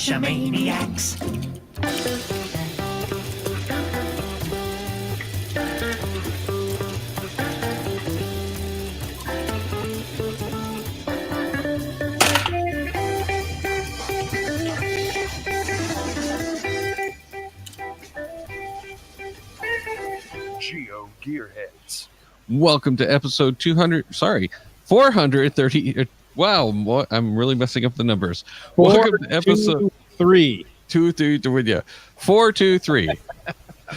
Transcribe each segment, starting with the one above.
Geocachomaniacs. Geo Gearheads. Welcome to episode 430. Wow, I'm really messing up the numbers. Welcome to episode 423.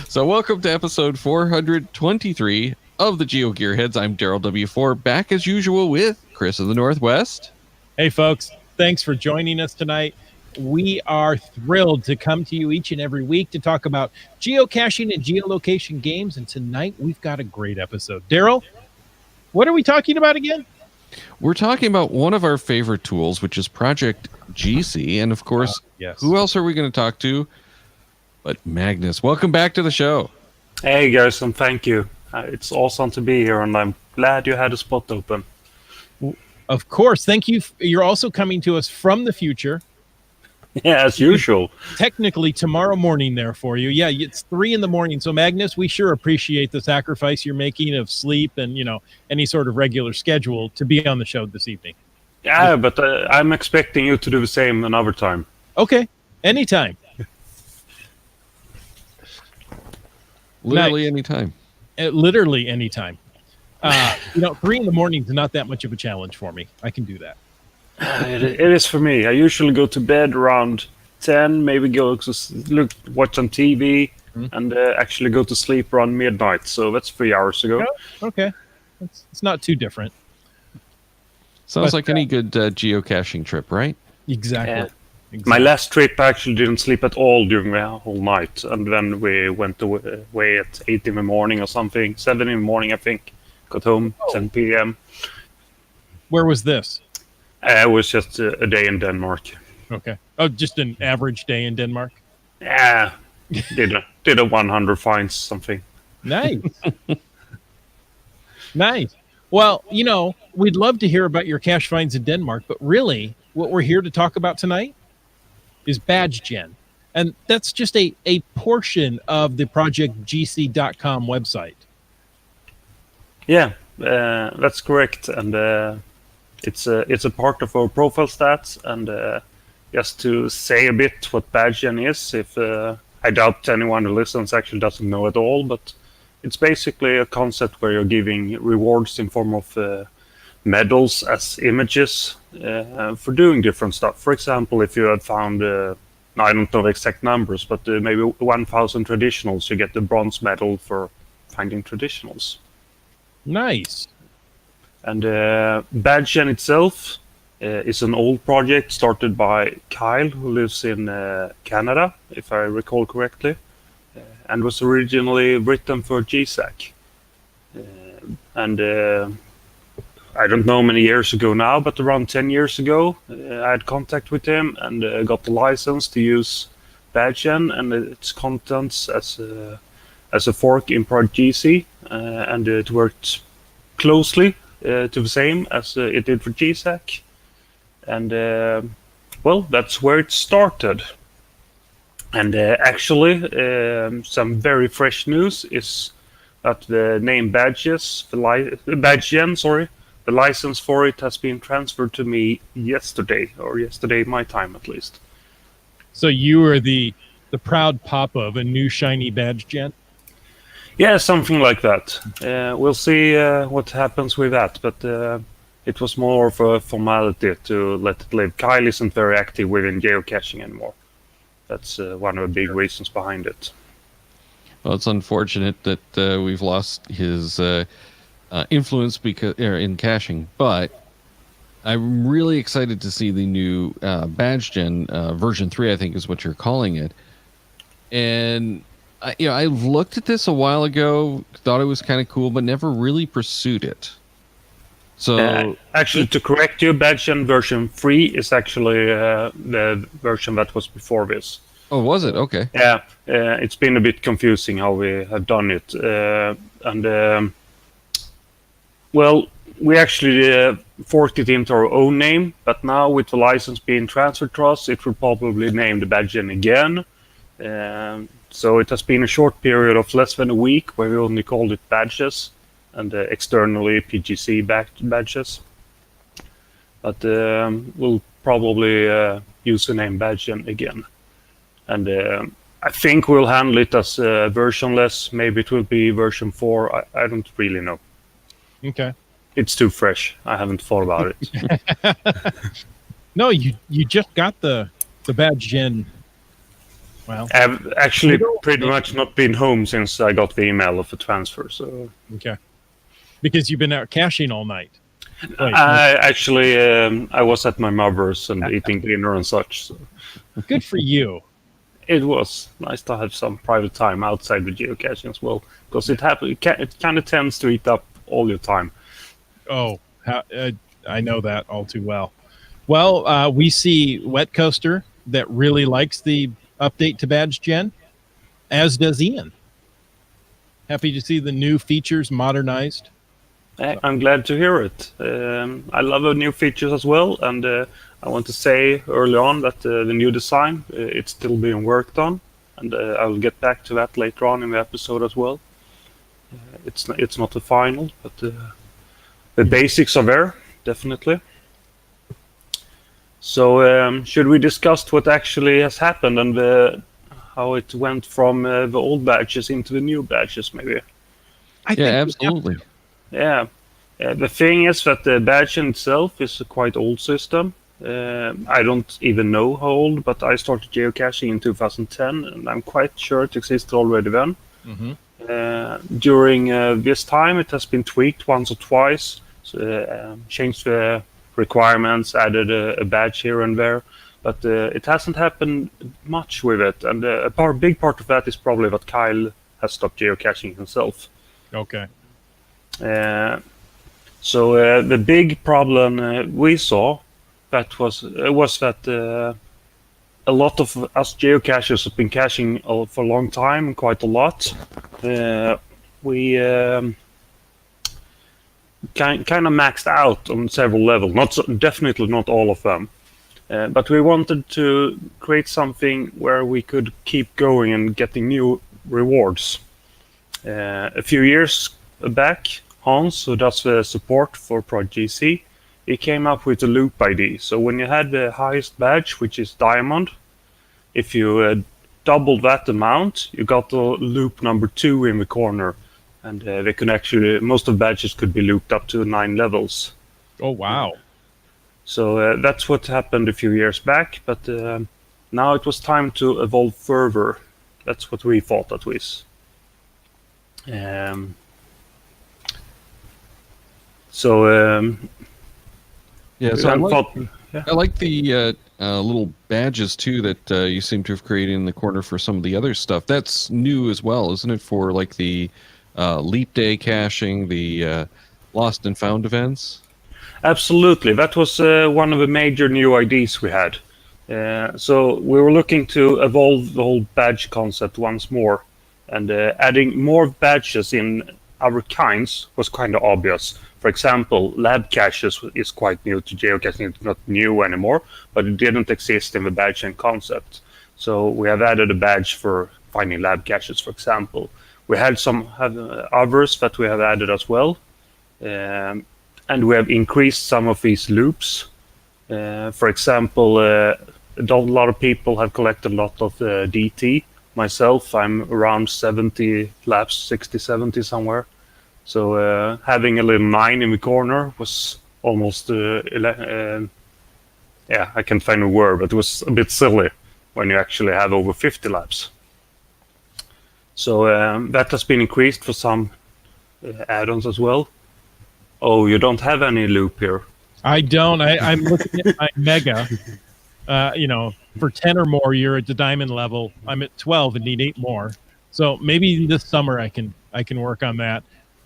So welcome to episode 423 of the Geo Gearheads. I'm Daryl W4, back as usual with Chris of the Northwest. Hey folks, thanks for joining us tonight. We are thrilled to come to you each and every week to talk about geocaching and geolocation games. And tonight we've got a great episode. Daryl, what are we talking about again? We're talking about one of our favorite tools, which is Project GC. And of course, yes. Who else are we going to talk to but Magnus? Welcome back to the show. Hey guys, and thank you. It's awesome to be here, and I'm glad you had a spot open. Of course. Thank you. You're also coming to us from the future. Yeah, as usual. Technically tomorrow morning there for you. Yeah, it's 3 a.m. So Magnus, we sure appreciate the sacrifice you're making of sleep and, any sort of regular schedule to be on the show this evening. Yeah, but I'm expecting you to do the same another time. Okay, anytime. Literally anytime. Literally anytime. 3 a.m. is not that much of a challenge for me. I can do that. It is for me. I usually go to bed around 10, maybe go to watch on TV, and actually go to sleep around midnight. So that's 3 hours ago. Oh, okay. It's not too different. Sounds like any good geocaching trip, right? Exactly. Yeah. Exactly. My last trip, I actually didn't sleep at all during the whole night. And then we went away at 8 in the morning or something. 7 in the morning, I think. Got home 10 p.m. Where was this? It was just a day in Denmark. Okay. Oh, just an average day in Denmark? Yeah. Did a 100 finds something. Nice. Nice. Well, we'd love to hear about your cache finds in Denmark, but really what we're here to talk about tonight is badge gen. And that's just a portion of the projectgc.com website. Yeah, that's correct. And it's a part of our profile stats. And just to say a bit what badge gen is, if I doubt anyone who listens actually doesn't know at all, but it's basically a concept where you're giving rewards in form of medals as images for doing different stuff. For example, if you had found, I don't know the exact numbers, but maybe 1,000 traditionals, you get the bronze medal for finding traditionals. Nice. And Badgen itself is an old project started by Kyle, who lives in Canada, if I recall correctly, and was originally written for GSAC. And I don't know many years ago now, but around 10 years ago, I had contact with him and got the license to use Badgen and its contents as a fork in Project GC, and it worked closely to the same as it did for GSAC. And that's where it started. And actually, some very fresh news is that the name Badgen, the license for it has been transferred to me yesterday my time at least. So you are the proud papa of a new shiny badge gen? Yeah, something like that. We'll see what happens with that, but it was more of a formality to let it live. Kyle isn't very active within geocaching anymore. That's one of the big reasons behind it. Well, it's unfortunate that we've lost his influence in caching, but I'm really excited to see the new badge gen version 3, I think is what you're calling it. And I looked at this a while ago, thought it was kind of cool, but never really pursued it. So actually, to correct you, Badgen version 3 is actually the version that was before this. Oh, was it? Okay. Yeah, it's been a bit confusing how we have done it. We actually forked it into our own name, but now with the license being transferred to us, it will probably name the badge again. So it has been a short period of less than a week where we only called it badges and externally PGC badges. But we'll probably use the name badge again. And I think we'll handle it as versionless. Maybe it will be version 4. I don't really know. Okay. It's too fresh. I haven't thought about it. No, you just got the badge gen. Well, I've actually pretty much not been home since I got the email of the transfer. So okay, because you've been out caching all night. I was at my mother's and eating dinner and such. So. Good for you. It was nice to have some private time outside the geocaching as well, because it kind of tends to eat up all your time. Oh, I know that all too well. Well, we see Wet Coaster that really likes the update to Badge Gen, as does Ian. Happy to see the new features modernized. I'm glad to hear it. I love the new features as well, and I want to say early on that the new design it's still being worked on, and I will get back to that later on in the episode as well. It's not the final, but the basics are there definitely. So should we discuss what actually has happened and how it went from the old badges into the new badges, maybe? Yeah, absolutely. Yeah. The thing is that the badge in itself is a quite old system. I don't even know how old, but I started geocaching in 2010, and I'm quite sure it existed already then. Mm-hmm. During this time, it has been tweaked once or twice, changed the requirements, added a badge here and there, but it hasn't happened much with it. And big part of that is probably that Kyle has stopped geocaching himself. Okay. So the big problem we saw was that a lot of us geocachers have been caching for a long time, quite a lot. We kind of maxed out on several levels, definitely not all of them. But we wanted to create something where we could keep going and getting new rewards. A few years back, Hans, who does the support for Project GC, he came up with a loop ID. So when you had the highest badge, which is Diamond, if you doubled that amount, you got the loop number 2 in the corner. And they can most of the badges could be looped up to 9 levels. Oh, wow. So that's what happened a few years back, but now it was time to evolve further. That's what we thought, at least. Yeah, so I like the little badges too that you seem to have created in the corner for some of the other stuff. That's new as well, isn't it? For like the Leap Day caching, the Lost and Found events. Absolutely, that was one of the major new ideas we had. So we were looking to evolve the whole badge concept once more, and adding more badges in other kinds was kind of obvious. For example, lab caches is quite new to geocaching. It's not new anymore, but it didn't exist in the badge and concept. So we have added a badge for finding lab caches, for example. We had some others that we have added as well. And we have increased some of these loops. For example, a lot of people have collected a lot of DT. Myself, I'm around 70 laps, 60, 70 somewhere. So having a little 9 in the corner was almost, I can't find a word, but it was a bit silly when you actually have over 50 laps. So that has been increased for some add-ons as well. Oh, you don't have any loop here? I don't. I'm looking at my mega. For 10 or more, you're at the diamond level. I'm at 12 and need 8 more. So maybe this summer I can work on that.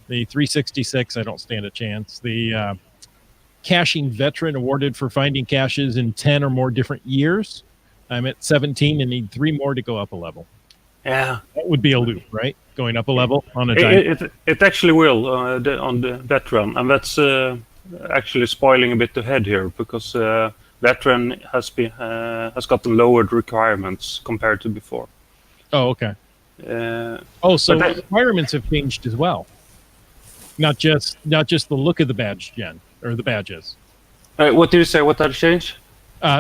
The 366, I don't stand a chance. The caching veteran awarded for finding caches in 10 or more different years. I'm at 17 and need 3 more to go up a level. Yeah. That would be a loop, right? Going up a level on a diamond. It actually will on the veteran, and that's actually spoiling a bit ahead here because veteran has gotten lowered requirements compared to before. Oh, okay. Uh, So but that- requirements have changed as well. Not just the look of the badge gen or the badges. what did you say? What had changed?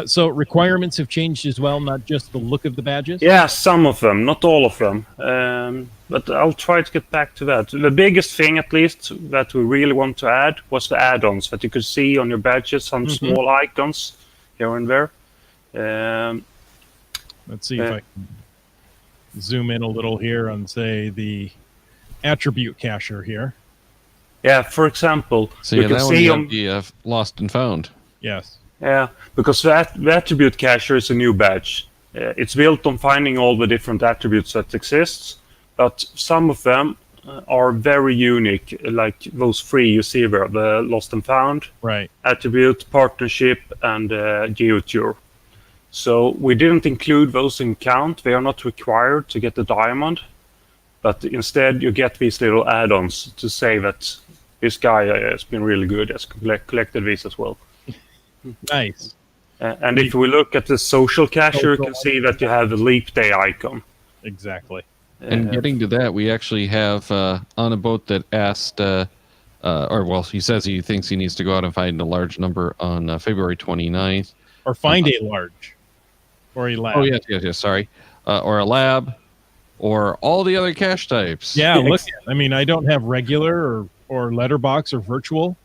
So requirements have changed as well, not just the look of the badges. Yeah, some of them, not all of them. But I'll try to get back to that. The biggest thing, at least, that we really want to add was the add-ons that you could see on your badges, some small icons here and there. Let's see if I can zoom in a little here on, say, the attribute cacher here. Yeah, for example, So you yeah, can that see one on. you have the lost and found. Yes. Yeah, because the attribute cacher is a new badge. It's built on finding all the different attributes that exist, but some of them are very unique, like those three you see there, the lost and found, Right. attribute, partnership, and geotour. So we didn't include those in count. They are not required to get the diamond, but instead you get these little add-ons to say that this guy has been really good, has collected these as well. Nice. And if we look at the social cacher, you can see that you have a leap day icon. Exactly. And getting to that, we actually have on a boat that asked, he says he thinks he needs to go out and find a large number on February 29th. Or find a large or a lab. Oh, yes, sorry. Or a lab, or all the other cache types. Yeah, look. I mean, I don't have regular or letterbox or virtual.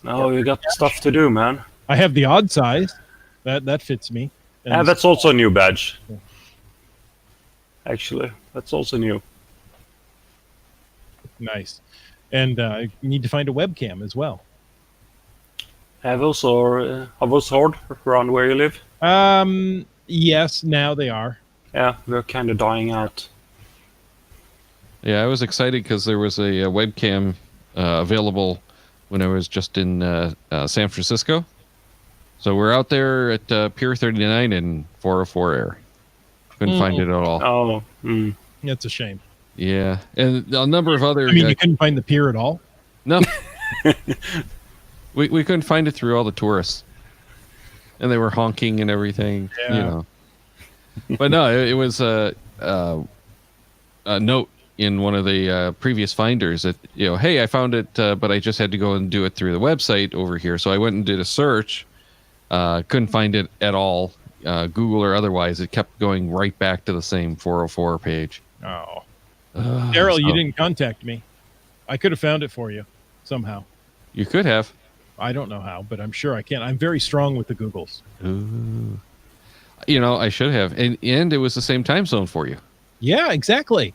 Oh, you got stuff to do, man. I have the odd size. That fits me. And Yeah, that's also a new badge. Actually, that's also new. nice. And you need to find a webcam as well. Are those hard around where you live? Yes, now they are. Yeah, they're kind of dying out. Yeah, I was excited because there was a webcam available when I was just in San Francisco. So we're out there at Pier 39 and 404 Air. Couldn't find it at all. Oh, That's a shame. Yeah, and a number of other. I mean, you couldn't find the pier at all? No, we couldn't find it through all the tourists, and they were honking and everything. Yeah. You know, but no, it was a note in one of the previous finders that hey, I found it, but I just had to go and do it through the website over here. So I went and did a search. Couldn't find it at all, Google or otherwise. It kept going right back to the same 404 page. Oh. Daryl, you didn't contact me. I could have found it for you somehow. You could have. I don't know how, but I'm sure I can. I'm very strong with the Googles. Ooh. I should have. And it was the same time zone for you. Yeah, exactly.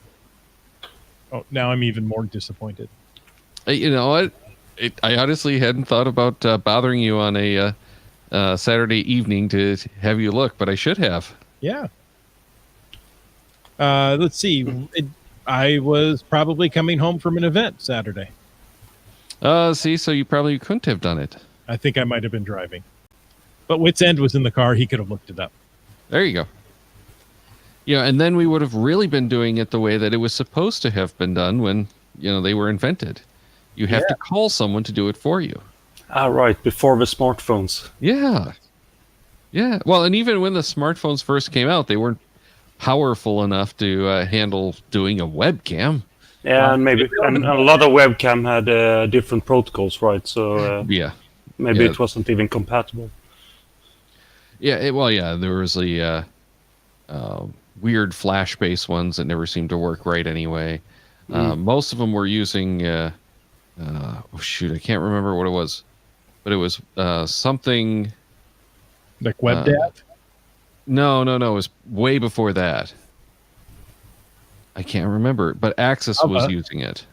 Oh, now I'm even more disappointed. You know what? I honestly hadn't thought about bothering you on a Saturday evening to have you look, but I should have. Yeah. Let's see. I was probably coming home from an event Saturday. See, so you probably couldn't have done it. I think I might have been driving. But Wits End was in the car. He could have looked it up. There you go. And then we would have really been doing it the way that it was supposed to have been done when, they were invented. You have to call someone to do it for you. Right, before the smartphones. Yeah. Yeah. Well, and even when the smartphones first came out, they weren't powerful enough to handle doing a webcam. Yeah, and a lot of webcam had different protocols, right? So maybe it wasn't even compatible. Yeah, there was the weird flash-based ones that never seemed to work right anyway. Most of them were using, I can't remember what it was, but it was something like WebDAV. No, it was way before that. I can't remember, but Axis was using it.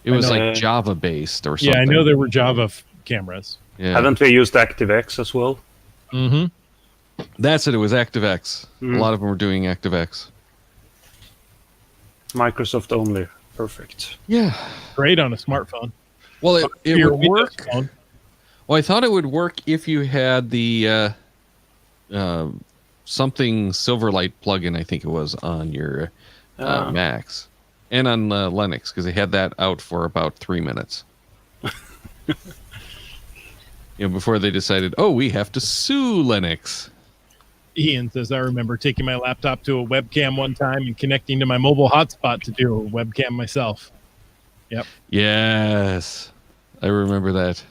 It was like Java-based or something. Yeah, I know there were Java cameras. Yeah. Haven't they used ActiveX as well? Mm-hmm. That's it. It was ActiveX. A lot of them were doing ActiveX. Microsoft only. Perfect. Yeah. Great on a smartphone. Well, it would work. Phone. Well, I thought it would work if you had the something Silverlight plugin, I think it was, on your Macs and on Linux, because they had that out for about 3 minutes. before they decided, oh, we have to sue Linux. Ian says, I remember taking my laptop to a webcam one time and connecting to my mobile hotspot to do a webcam myself. Yep. Yes, I remember that.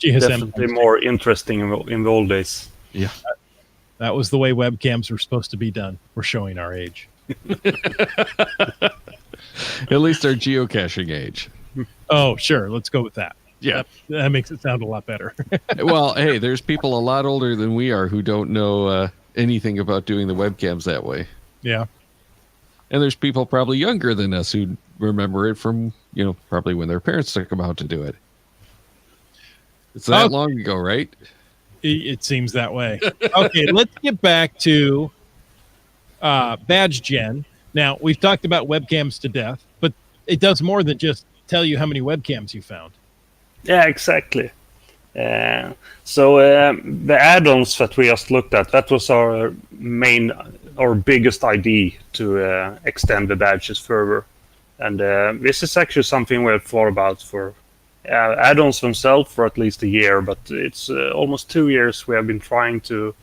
GSM. Definitely more interesting in the old days. Yeah. That was the way webcams were supposed to be done. We're showing our age. At least our geocaching age. Oh, sure. Let's go with that. Yeah. That makes it sound a lot better. Well, hey, there's people a lot older than we are who don't know anything about doing the webcams that way. Yeah. And there's people probably younger than us who remember it from, probably when their parents took them out to do it. It's that long ago, right? It seems that way. Okay, let's get back to badge gen. Now, we've talked about webcams to death, but it does more than just tell you how many webcams you found. Yeah, exactly. The add-ons that we just looked at, that was our biggest idea to extend the badges further. And this is actually something we've thought about for add-ons themselves for at least a year, but it's almost 2 years we have been trying to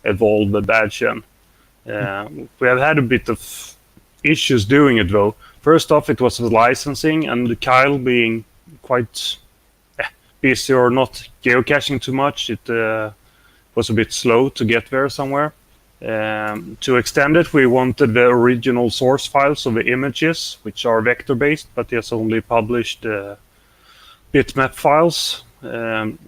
evolve the badge gen. We have had a bit of issues doing it though. First off, it was the licensing, and Kyle being quite busy or not geocaching too much, it was a bit slow to get there somewhere. To extend it, we wanted the original source files of the images, which are vector-based, but he has only published bitmap files. And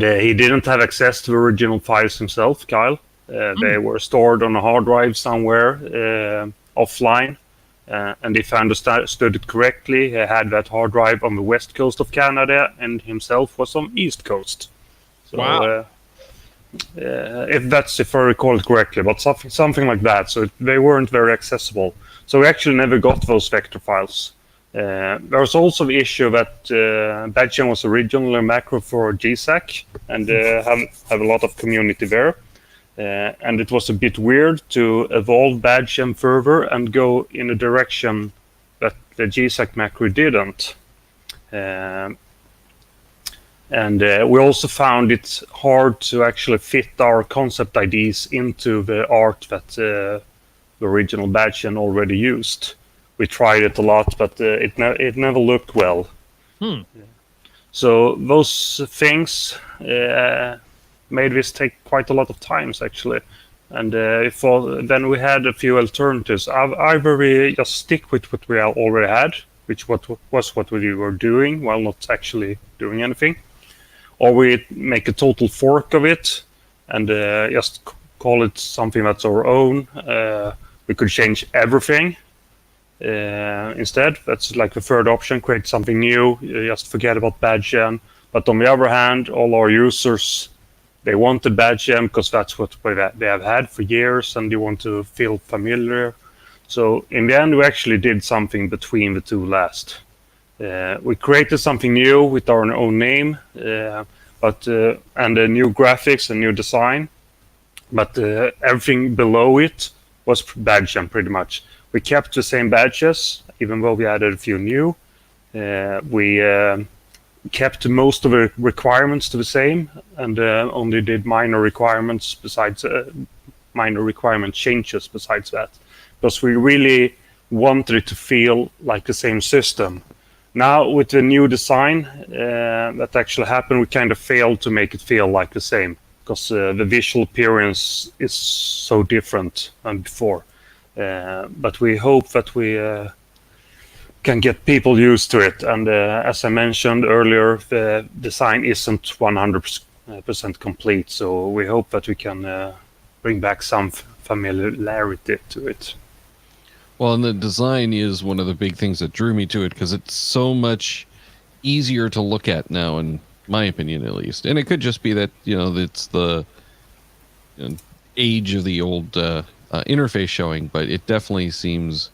he didn't have access to the original files himself, Kyle. They were stored on a hard drive somewhere offline. And if I understood it correctly, he had that hard drive on the west coast of Canada, and himself was on east coast. So, wow. If I recall it correctly, but something like that. So they weren't very accessible. So we actually never got those vector files. There was also the issue that badgen was originally a macro for GSAC, and have a lot of community there. And it was a bit weird to evolve badgen further and go in a direction that the GSAC macro didn't. And we also found it hard to actually fit our concept IDs into the art that the original badgen already used. We tried it a lot, but it never looked well. So those things made this take quite a lot of times actually, and then we had a few alternatives. Either we just stick with what we already had, which was what we were doing while not actually doing anything, or we make a total fork of it and just call it something that's our own. We could change everything instead. That's like the third option, create something new, just forget about badgen. But on the other hand, all our users, they wanted badgen because that's what they have had for years, and they want to feel familiar. So in the end, we actually did something between the two last. We created something new with our own name, and the new graphics and new design. But everything below it was badgen pretty much. We kept the same badges, even though we added a few new. We kept most of the requirements to the same, and only did minor requirement changes besides that, because we really wanted it to feel like the same system. Now with the new design that actually happened, we kind of failed to make it feel like the same, because the visual appearance is so different than before. But we hope that we can get people used to it. And as I mentioned earlier, the design isn't 100% complete, so we hope that we can bring back some familiarity to it. Well, and the design is one of the big things that drew me to it, because it's so much easier to look at now, in my opinion at least. And it could just be that, it's the age of the old interface showing, but it definitely seems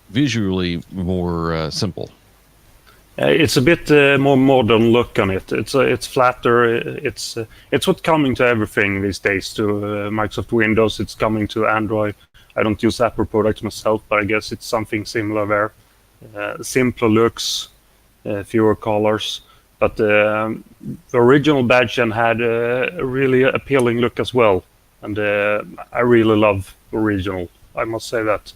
visually more simple. It's a bit more modern look on it. It's flatter. It's what's coming to everything these days. To Microsoft Windows, it's coming to Android. I don't use Apple products myself, but I guess it's something similar there. Simpler looks, fewer colors. But the original badge gen had a really appealing look as well, and I really love the original. I must say that.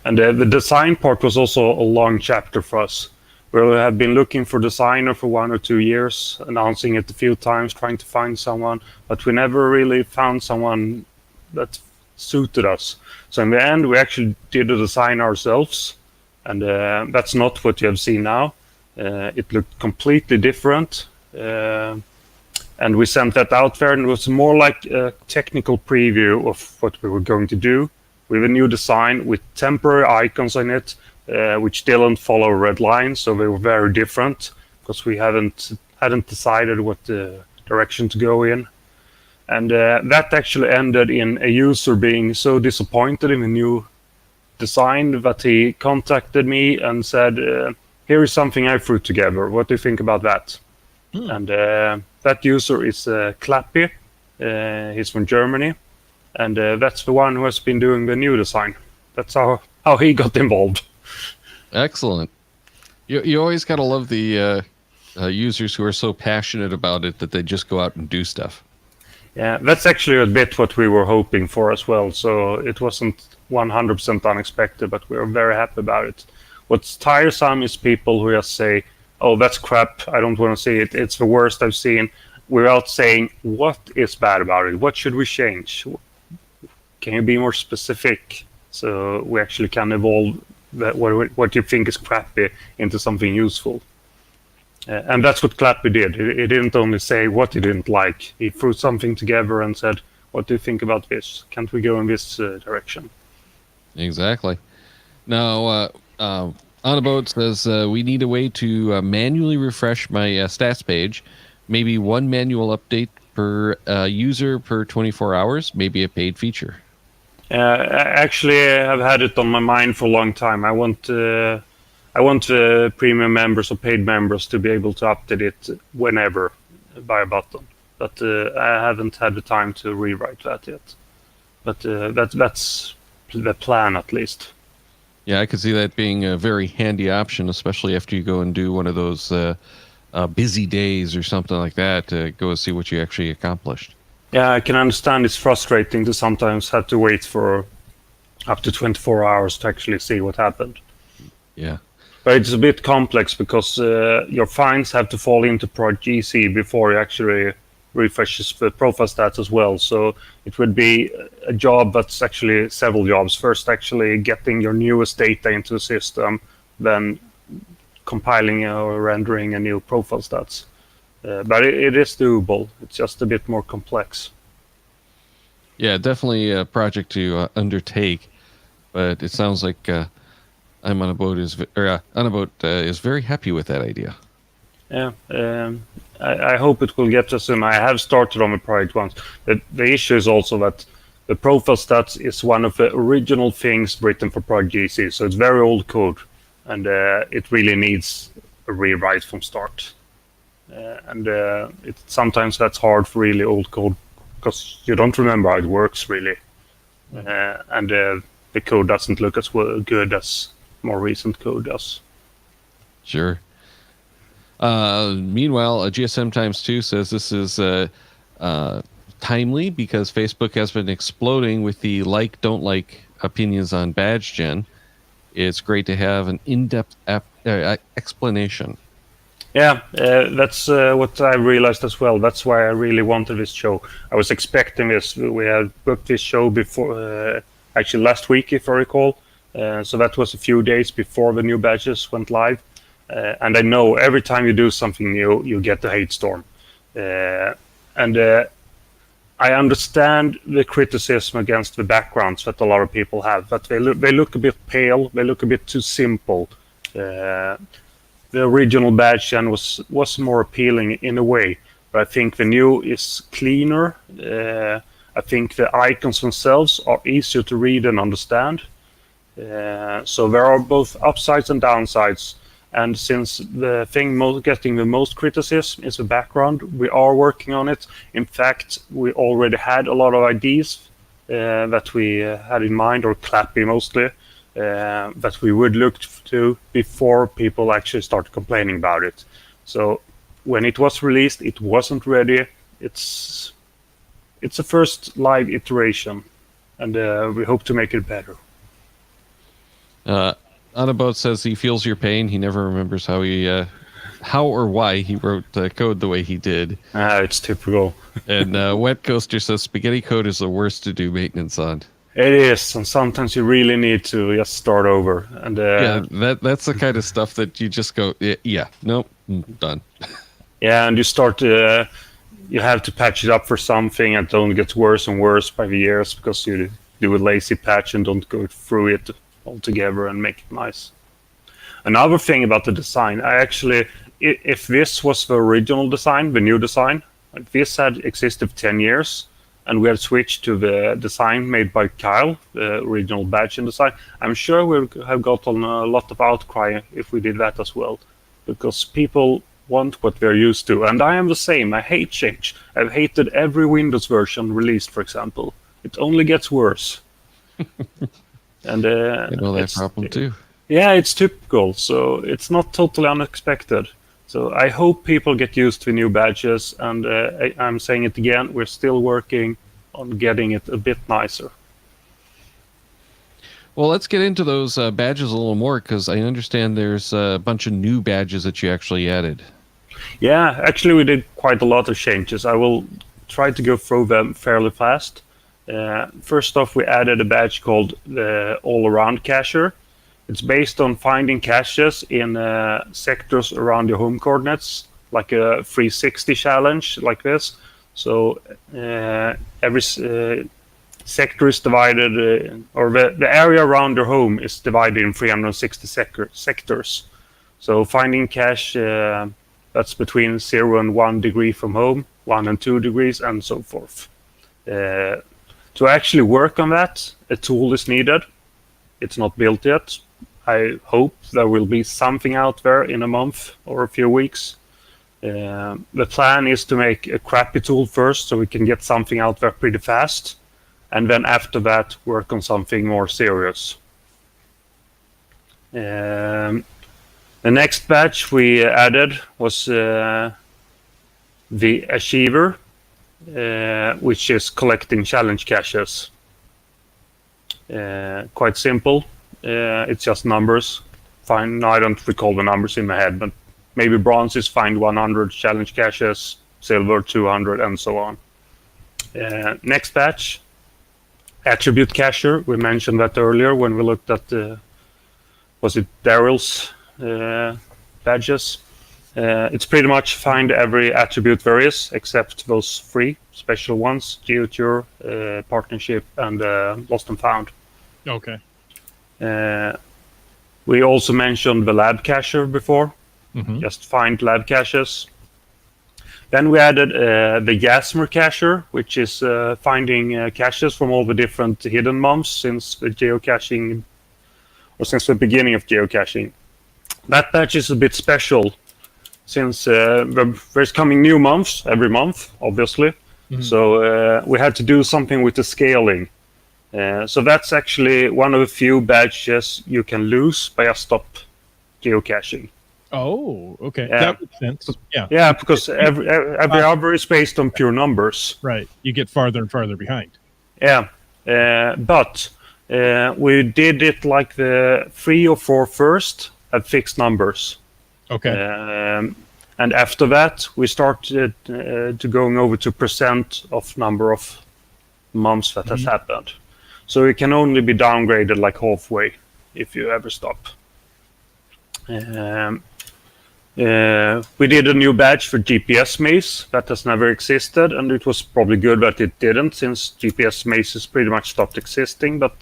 And the design part was also a long chapter for us. We have been looking for designer for 1 or 2 years, announcing it a few times, trying to find someone, but we never really found someone that suited us. So in the end, we actually did the design ourselves, and that's not what you have seen now. It looked completely different, and we sent that out there, and it was more like a technical preview of what we were going to do with a new design with temporary icons in it, which didn't follow red lines, so they were very different because we hadn't decided what direction to go in. And that actually ended in a user being so disappointed in the new design that he contacted me and said, here is something I threw together. What do you think about that? And that user is Clappy. He's from Germany. And that's the one who has been doing the new design. That's how he got involved. Excellent. You always got to love the users who are so passionate about it that they just go out and do stuff. Yeah, that's actually a bit what we were hoping for as well. So it wasn't 100% unexpected, but we were very happy about it. What's tiresome is people who just say, oh, that's crap, I don't want to see it, it's the worst I've seen, without saying what is bad about it, what should we change? Can you be more specific so we actually can evolve what you think is crappy into something useful? And that's what Clappy did. He didn't only say what he didn't like. He threw something together and said, what do you think about this? Can't we go in this direction? Exactly. Now, Onabout says, we need a way to manually refresh my stats page. Maybe one manual update per user per 24 hours. Maybe a paid feature. Actually, I've had it on my mind for a long time. I want premium members or paid members to be able to update it whenever by a button. But I haven't had the time to rewrite that yet. But that's the plan, at least. Yeah, I could see that being a very handy option, especially after you go and do one of those busy days or something like that, to go and see what you actually accomplished. Yeah, I can understand it's frustrating to sometimes have to wait for up to 24 hours to actually see what happened. Yeah. But it's a bit complex because your fines have to fall into Prod GC before you actually refreshes the profile stats as well. So it would be a job that's actually several jobs. First, actually getting your newest data into the system, then compiling or rendering a new profile stats. But it is doable. It's just a bit more complex. Yeah, definitely a project to undertake. But it sounds like Onabout is very happy with that idea. Yeah, I hope it will get us soon. I have started on the project once. The issue is also that the profile stats is one of the original things written for Prod GC, so it's very old code, and it really needs a rewrite from start. Sometimes that's hard for really old code because you don't remember how it works really, and the code doesn't look as good as more recent code does. Sure. Meanwhile, GSM times 2 says this is timely because Facebook has been exploding with the don't like opinions on badge gen. It's great to have an in-depth explanation. Yeah, that's what I realized as well. That's why I really wanted this show. I was expecting this. We had booked this show before, actually last week, if I recall. So that was a few days before the new badges went live. And I know every time you do something new, you get the hate storm. I understand the criticism against the backgrounds that a lot of people have, but they look a bit pale, they look a bit too simple. The original badge gen was more appealing in a way, but I think the new is cleaner. I think the icons themselves are easier to read and understand. So there are both upsides and downsides. And since the thing getting the most criticism is the background, we are working on it. In fact, we already had a lot of ideas that we had in mind, or Clappy mostly. that we would look to before people actually start complaining about it. So when it was released, it wasn't ready. It's a first live iteration, and we hope to make it better. Unabot says he feels your pain. He never remembers how or why he wrote code the way he did. It's typical. And Wet Coaster says spaghetti code is the worst to do maintenance on. It is, and sometimes you really need to just start over. And that's the kind of stuff that you just go, nope, done. Yeah, and you start. You have to patch it up for something, and it only gets worse and worse by the years because you do a lazy patch and don't go through it altogether and make it nice. Another thing about the design, if this was the original design, the new design, this had existed for 10 years, and we had switched to the design made by Kyle, the original badge and design, I'm sure we would have gotten a lot of outcry if we did that as well, because people want what they're used to. And I am the same. I hate change. I've hated every Windows version released, for example. It only gets worse. And that problem too. Yeah, it's typical. So it's not totally unexpected. So I hope people get used to new badges. And I'm saying it again, we're still working on getting it a bit nicer. Well, let's get into those badges a little more, because I understand there's a bunch of new badges that you actually added. Yeah, actually we did quite a lot of changes. I will try to go through them fairly fast. First off, we added a badge called the All-Around Cacher. It's based on finding caches in sectors around your home coordinates, like a 360 challenge like this. So every sector is divided, or the area around your home is divided in 360 sectors. So finding cache that's between 0 and 1 degree from home, 1 and 2 degrees, and so forth. To actually work on that, a tool is needed. It's not built yet. I hope there will be something out there in a month or a few weeks. The plan is to make a crappy tool first, so we can get something out there pretty fast, and then after that work on something more serious. The next badge we added was the Achiever, which is collecting challenge caches. Quite simple. It's just numbers. Fine. No, I don't recall the numbers in my head, but maybe bronze is find 100 challenge caches, silver 200, and so on. Next batch, attribute cacher. We mentioned that earlier when we looked at was it Daryl's badges. It's pretty much find every attribute there is except those 3 special ones: Geotour, Partnership, and Lost and Found. Okay. We also mentioned the lab cacher before. Mm-hmm. Just find lab caches. Then we added the Yasmer cacher, which is finding caches from all the different hidden months since the geocaching, or since the beginning of geocaching. That batch is a bit special since there's coming new months every month, obviously. Mm-hmm. So we had to do something with the scaling. So that's actually one of the few badges you can lose by a stop geocaching. Oh, okay. That makes sense. Yeah. Yeah, because every other is based on pure numbers. Right. You get farther and farther behind. Yeah. But we did it like the 3 or 4 first at fixed numbers. Okay. And after that, we started to going over to percent of number of months that has happened. So it can only be downgraded like halfway if you ever stop. We did a new badge for GPS maze that has never existed, and it was probably good that it didn't, since GPS mazes pretty much stopped existing. But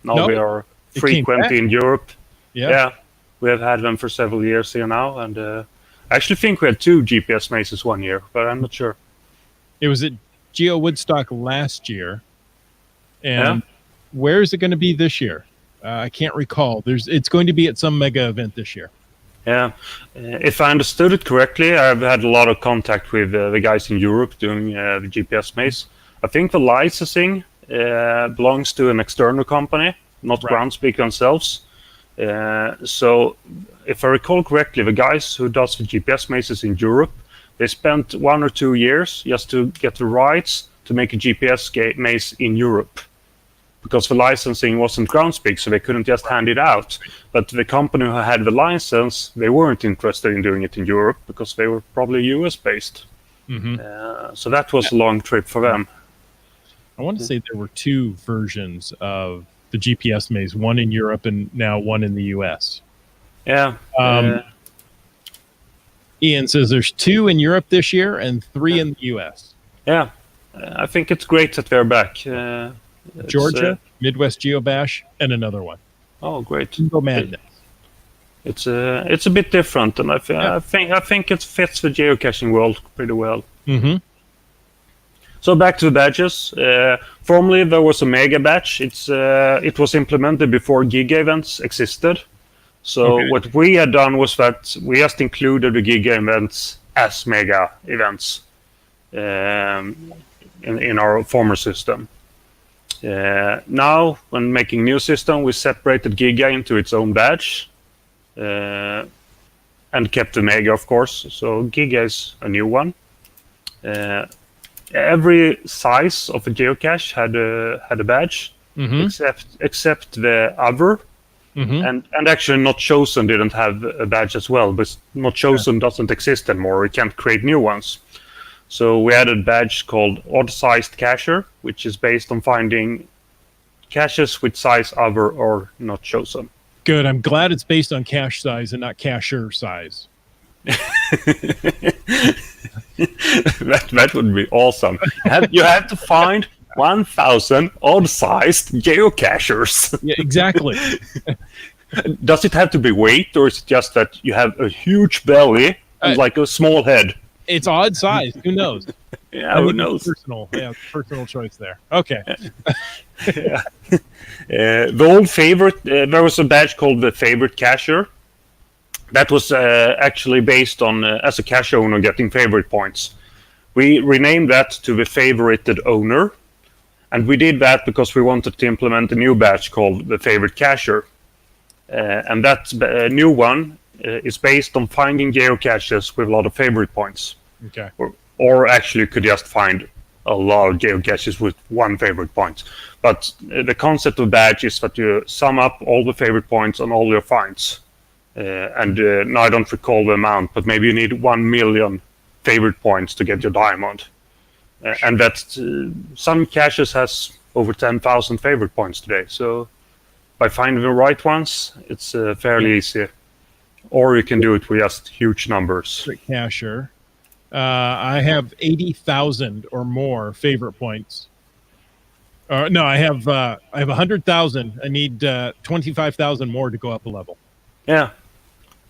now we are frequent in Europe. Yeah, we have had them for several years here now, and I actually think we had 2 GPS mazes one year, but I'm not sure. It was at Geo Woodstock last year, and where is it going to be this year? I can't recall. It's going to be at some mega event this year. Yeah, if I understood it correctly, I've had a lot of contact with the guys in Europe doing the GPS maze. I think the licensing belongs to an external company, not Right. Groundspeak themselves. So, if I recall correctly, the guys who does the GPS mazes in Europe, they spent 1 or 2 years just to get the rights to make a GPS maze in Europe, because the licensing wasn't Groundspeak, so they couldn't just hand it out. But the company who had the license, they weren't interested in doing it in Europe because they were probably US based. So that was a long trip for them. I want to say there were 2 versions of the GPS maze, one in Europe and now one in the US. Yeah. Ian says there's 2 in Europe this year and 3 in the US. Yeah. I think it's great that they're back. Georgia, Midwest Geobash, and another one. Oh, great. Bingo Madness. It's a bit different, and I think it fits the geocaching world pretty well. Mm-hmm. So back to the badges. Formerly there was a mega badge. It was implemented before Giga events existed. So what we had done was that we just included the Giga events as mega events in our former system. Now, when making new system, we separated Giga into its own badge and kept the mega, of course. So Giga is a new one. Every size of a geocache had a badge, except the other, and actually Not Chosen didn't have a badge as well. But Not Chosen doesn't exist anymore. We can't create new ones. So we added a badge called Odd-Sized Cacher, which is based on finding caches with size other or not chosen. Good. I'm glad it's based on cache size and not cacher size. That would be awesome. You have to find 1,000 odd-sized geocachers. Yeah, exactly. Does it have to be weight, or is it just that you have a huge belly and like a small head? It's odd size. Who knows? Yeah, who knows? Personal choice there. Okay. Yeah. The old favorite, there was a badge called the favorite cacher. That was actually based on, as a cache owner, getting favorite points. We renamed that to the favorited owner. And we did that because we wanted to implement a new badge called the favorite cacher. And that new one is based on finding geocaches with a lot of favorite points. Okay. Or actually you could just find a lot of geocaches with 1 favorite point. But the concept of badge is that you sum up all the favorite points on all your finds. Now I don't recall the amount, but maybe you need 1 million favorite points to get your diamond. And that some caches has over 10,000 favorite points today. So by finding the right ones, it's fairly easy. Or you can do it with just huge numbers. Cacher. I have 80,000 or more favorite points. No, I have 100,000. I need 25,000 more to go up a level. Yeah.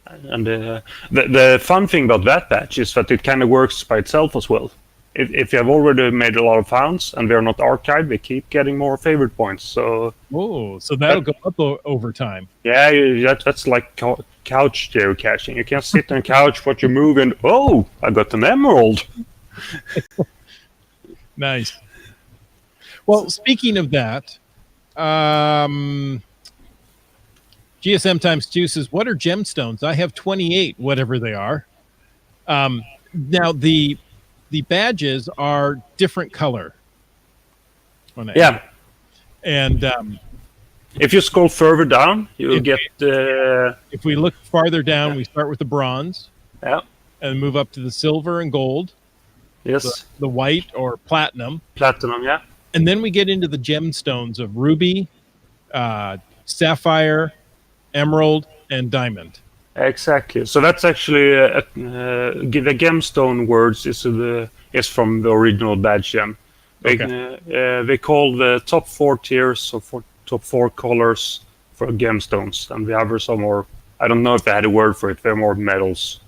And the fun thing about that badge is that it kind of works by itself as well. If you have already made a lot of founds and they're not archived, they keep getting more favorite points. So that'll go up over time. Yeah, that's like couch geocaching. You can sit on a couch, watch you move, and I got an emerald. Nice. Well, speaking of that, GSM times 2 says, "What are gemstones?" I have 28, whatever they are. Now the badges are different color. Yeah. And if you scroll further down, you'll get... if we look farther down, we start with the bronze. Yeah. And move up to the silver and gold. Yes. The white or platinum. Platinum, yeah. And then we get into the gemstones of ruby, sapphire, emerald, and diamond. Exactly. So that's actually the gemstone words is from the original badge gem. They call the top 4 tiers or top 4 colors for gemstones, and the others are more. I don't know if they had a word for it. They're more metals.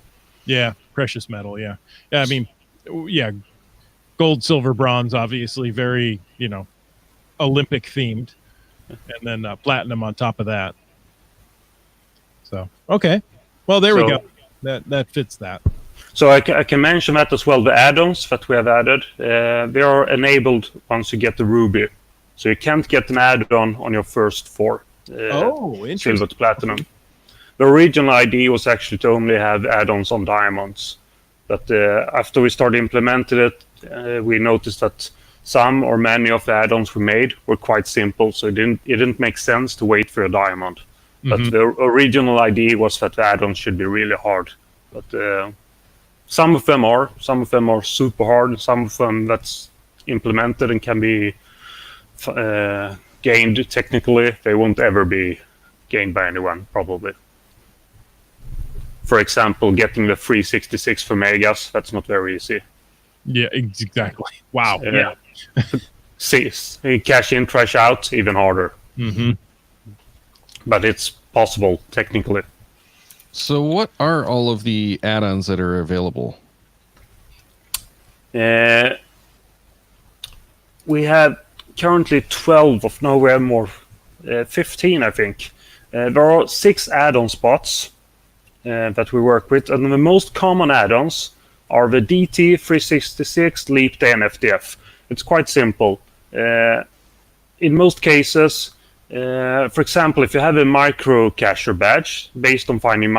Yeah, precious metal. Yeah. I mean, yeah, gold, silver, bronze. Obviously, very Olympic themed, and then platinum on top of that. So okay. Well, there we go. That fits that. So I can mention that as well. The add-ons that we have added, they are enabled once you get the ruby. So you can't get an add-on on your first 4. Interesting. silver to platinum. The original idea was actually to only have add-ons on diamonds, but after we started implementing it, we noticed that some or many of the add-ons we made were quite simple, so it didn't make sense to wait for a diamond. But the original idea was that the add-ons should be really hard. But some of them are super hard. Some of them that's implemented and can be gained technically. They won't ever be gained by anyone, probably. For example, getting the 366 for Megas, that's not very easy. Yeah, exactly. Wow. Yeah. See, cash in, trash out, even harder. Mm-hmm. But it's possible, technically. So what are all of the add-ons that are available? We have currently 12 of no, we have more, 15, I think. There are 6 add-on spots that we work with, and the most common add-ons are the DT, 366, Leap Day, and FDF. It's quite simple. In most cases, for example, if you have a micro cacher badge based on finding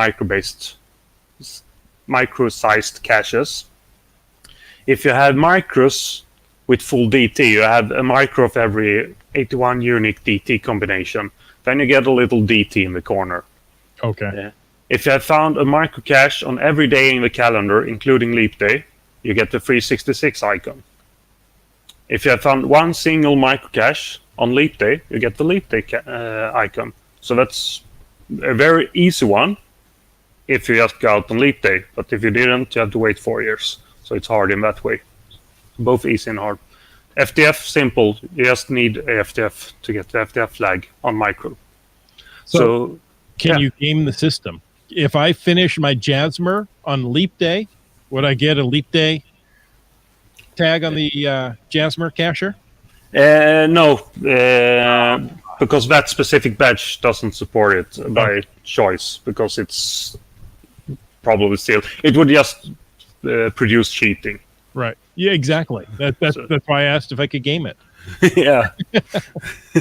micro-sized caches, if you have micros with full DT, you have a micro of every 81 unique DT combination. Then you get a little DT in the corner. Okay. If you have found a micro cache on every day in the calendar, including Leap Day, you get the 366 icon. If you have found one single micro cache on Leap Day, you get the Leap Day icon. So that's a very easy one if you just go out on Leap Day. But if you didn't, you have to wait 4 years. So it's hard in that way. Both easy and hard. FDF, simple. You just need a FDF to get the FDF flag on micro. So can you game the system? If I finish my Jasmer on Leap Day, would I get a Leap Day tag on the Jasmer cacher? No, because that specific badge doesn't support it by choice, because it's probably still... It would just produce cheating. Right. Yeah, exactly. That's why I asked if I could game it. Yeah.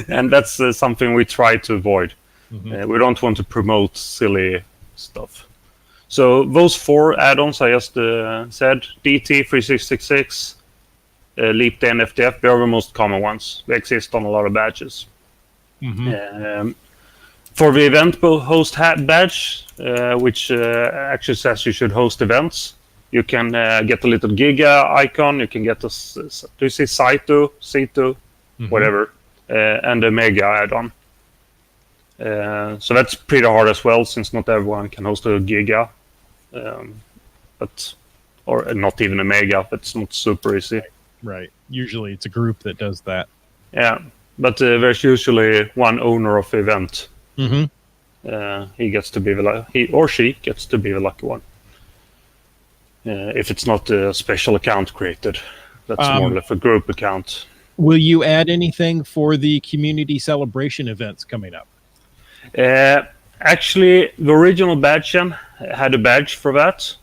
And that's something we try to avoid. Mm-hmm. We don't want to promote silly stuff. So those 4 add-ons I just said, DT, 366, Leap Day, and FDF, they are the most common ones. They exist on a lot of badges. Mm-hmm. For the event host badge, which actually says you should host events, you can get a little Giga icon, you can get a, do you see C2, whatever, and a Mega add-on. So that's pretty hard as well, since not everyone can host a Giga, or not even a Mega. That's not super easy. Right. Usually it's a group that does that. Yeah, but there's usually one owner of the event. Mm-hmm. He or she gets to be the lucky one. If it's not a special account created, that's more like a group account. Will you add anything for the community celebration events coming up? Actually, the original badge had a badge for that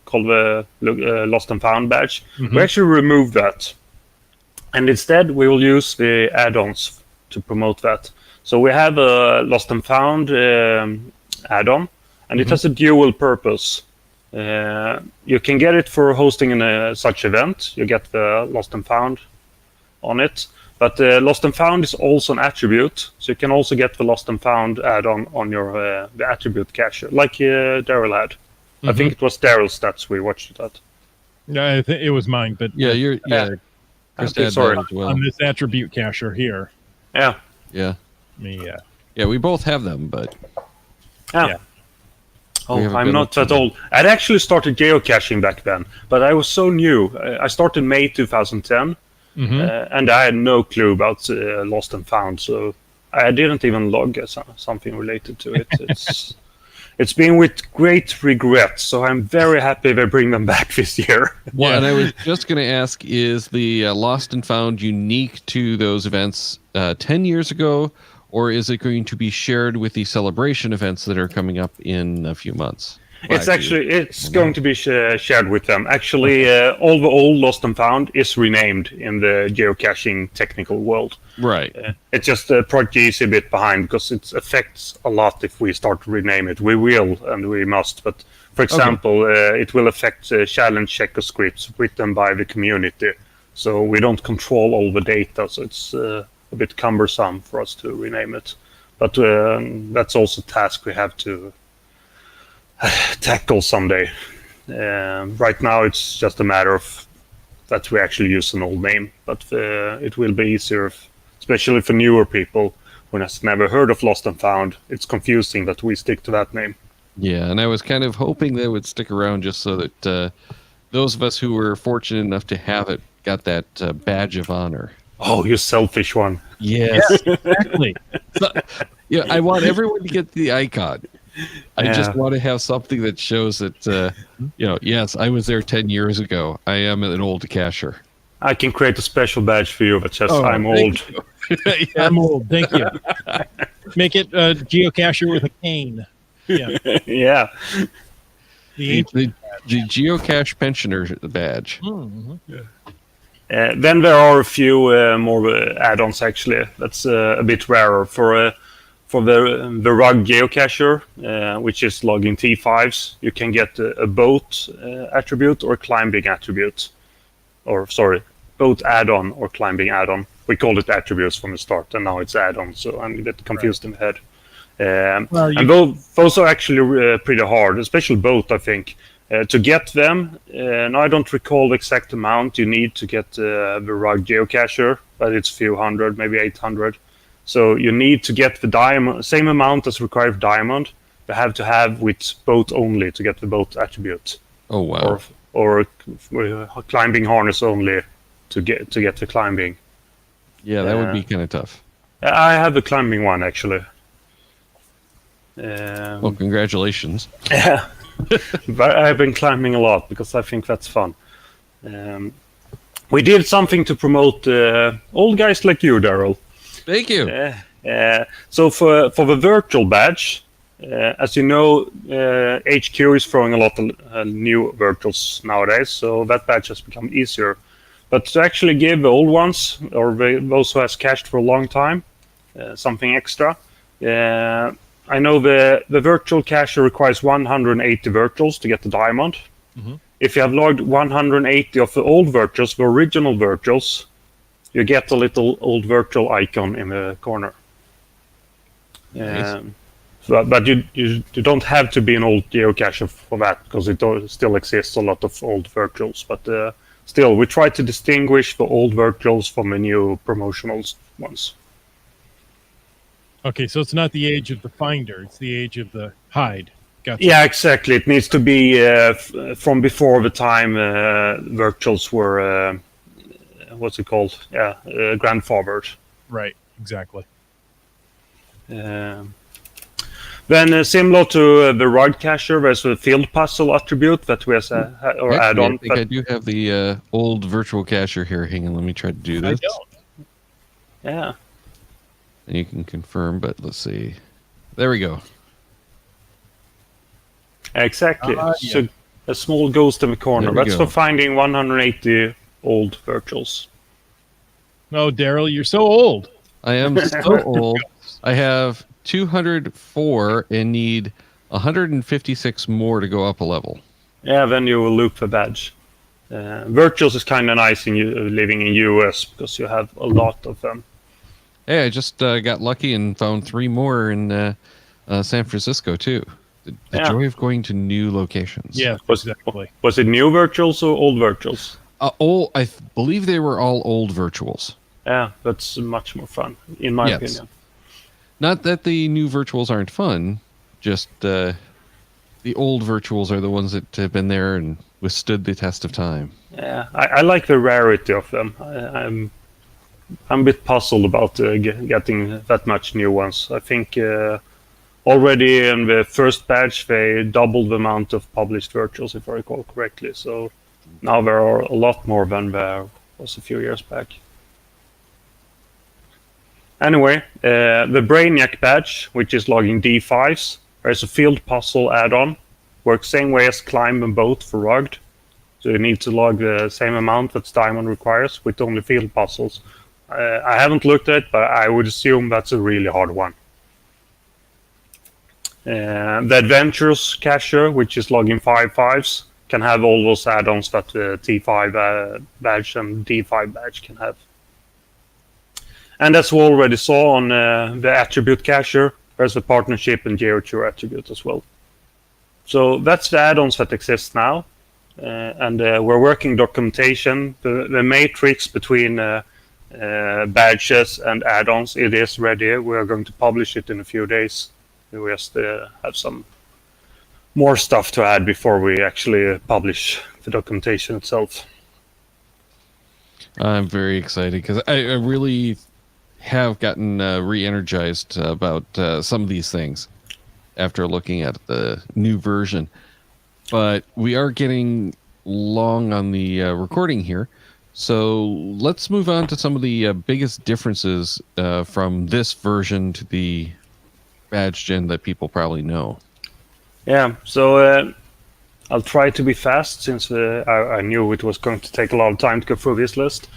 called the Lost and Found badge. Mm-hmm. We actually removed that, and instead we will use the add-ons to promote that. So we have a Lost and Found add-on, and it has a dual purpose. You can get it for hosting in such event. You get the Lost and Found on it. But Lost and Found is also an attribute, so you can also get the Lost and Found add-on on your the attribute cache, like Daryl had. I think it was Daryl's stats we watched it at. No, I think it was mine, but Chris had sorry. that as well. on this attribute cacher here. Yeah. Yeah, Me, we both have them, but Yeah. Oh, We haven't I'm been not up to at all. I'd actually started geocaching back then, but I was so new. I started May 2010. And I had no clue about Lost and Found, so I didn't even log something related to it. It's been with great regret, so I'm very happy they bring them back this year. well, and I was just going to ask: is the Lost and Found unique to those events 10 years ago, or is it going to be shared with the celebration events that are coming up in a few months? It's going to be shared with them. Actually, all the old Lost and Found is renamed in the geocaching technical world. Right. It's just Project G is a bit behind because it affects a lot if we start to rename it. We will and we must, but for example, it will affect challenge checker scripts written by the community. So we don't control all the data, so it's a bit cumbersome for us to rename it. But that's also a task we have to tackle someday. Right now, it's just a matter of that we actually use an old name, but it will be easier, especially for newer people who has never heard of Lost and Found. It's confusing that we stick to that name. Yeah, and I was kind of hoping they would stick around just so that those of us who were fortunate enough to have it got that badge of honor. Oh, you selfish one. Yes. Exactly. So, yeah, I want everyone to get the icon. I just want to have something that shows that, yes, I was there 10 years ago. I am an old cacher. I can create a special badge for you that says I'm old. Yes. I'm old. Thank you. Make it a geocacher with a cane. Yeah. Yeah. The geocache pensioner badge. Mm-hmm. Then there are a few more add-ons actually. That's a bit rarer for the rug geocacher, which is logging T5s. You can get a boat attribute or climbing attribute, boat add-on or climbing add-on. We called it attributes from the start, and now it's add-on. So I'm a bit confused in the head. And those are actually pretty hard, especially boat, I think. To get them, now I don't recall the exact amount you need to get the rug geocacher, but it's a few hundred, maybe 800. So you need to get the diamond, same amount as required for diamond. You have to have with boat only to get the boat attribute. Oh wow! Or climbing harness only to get the climbing. Yeah, that would be kind of tough. I have the climbing one actually. Well, congratulations. Yeah. But I've been climbing a lot because I think that's fun. We did something to promote old guys like you, Daryl. Thank you. So for the virtual badge, as you know, HQ is throwing a lot of new virtuals nowadays, so that badge has become easier. But to actually give the old ones, or those who has cached for a long time, something extra, I know the virtual cacher requires 180 virtuals to get the diamond. Mm-hmm. If you have logged 180 of the old virtuals, the original virtuals, you get a little old virtual icon in the corner. Nice. But you don't have to be an old geocacher for that, because it still exists a lot of old virtuals. But still, we try to distinguish the old virtuals from the new promotional ones. Okay, so it's not the age of the finder; it's the age of the hide. Gotcha. Yeah, exactly. It needs to be from before the time virtuals were what's it called? Yeah, grandfathered. Right. Exactly. Then similar to the rug cacher, there's a field puzzle attribute that we has add on. I think I do have the old virtual cacher here. Hang on, let me try to do this. I don't. Yeah. And you can confirm, but let's see. There we go. Exactly. Yeah. So a small ghost in the corner. There we That's go. for finding 180 old virtuals. No, Daryl, you're so old. I am so old. I have 204 and need 156 more to go up a level. Yeah, then you will loop the badge. Virtuals is kind of nice in living in US because you have a lot of them. Hey, I just got lucky and found 3 more in San Francisco too. The joy of going to new locations. Yeah, exactly. Was it new virtuals or old virtuals? I believe they were all old virtuals. Yeah, that's much more fun, in my opinion. Not that the new virtuals aren't fun, just the old virtuals are the ones that have been there and withstood the test of time. Yeah, I like the rarity of them. I'm a bit puzzled about getting that much new ones. I think already in the first batch they doubled the amount of published virtuals, if I recall correctly. So now there are a lot more than there was a few years back. Anyway, the Brainiac badge, which is logging D5s, there's a field puzzle add-on works same way as Climb and Boat for Rugged. So you need to log the same amount that Diamond requires with only field puzzles. I haven't looked at it, but I would assume that's a really hard one. The Adventures cacher, which is logging 5 5s, can have all those add-ons that the T5 badge and D5 badge can have. And as we already saw on the attribute cacher, there's a partnership and geotour attribute as well. So that's the add-ons that exist now. And we're working documentation. The matrix between badges and add-ons, it is ready. We are going to publish it in a few days. We just have some more stuff to add before we actually publish the documentation itself. I'm very excited because I really have gotten re-energized about some of these things after looking at the new version. But we are getting long on the recording here. So let's move on to some of the biggest differences from this version to the badge gen that people probably know. Yeah, so I'll try to be fast since I knew it was going to take a lot of time to go through this list.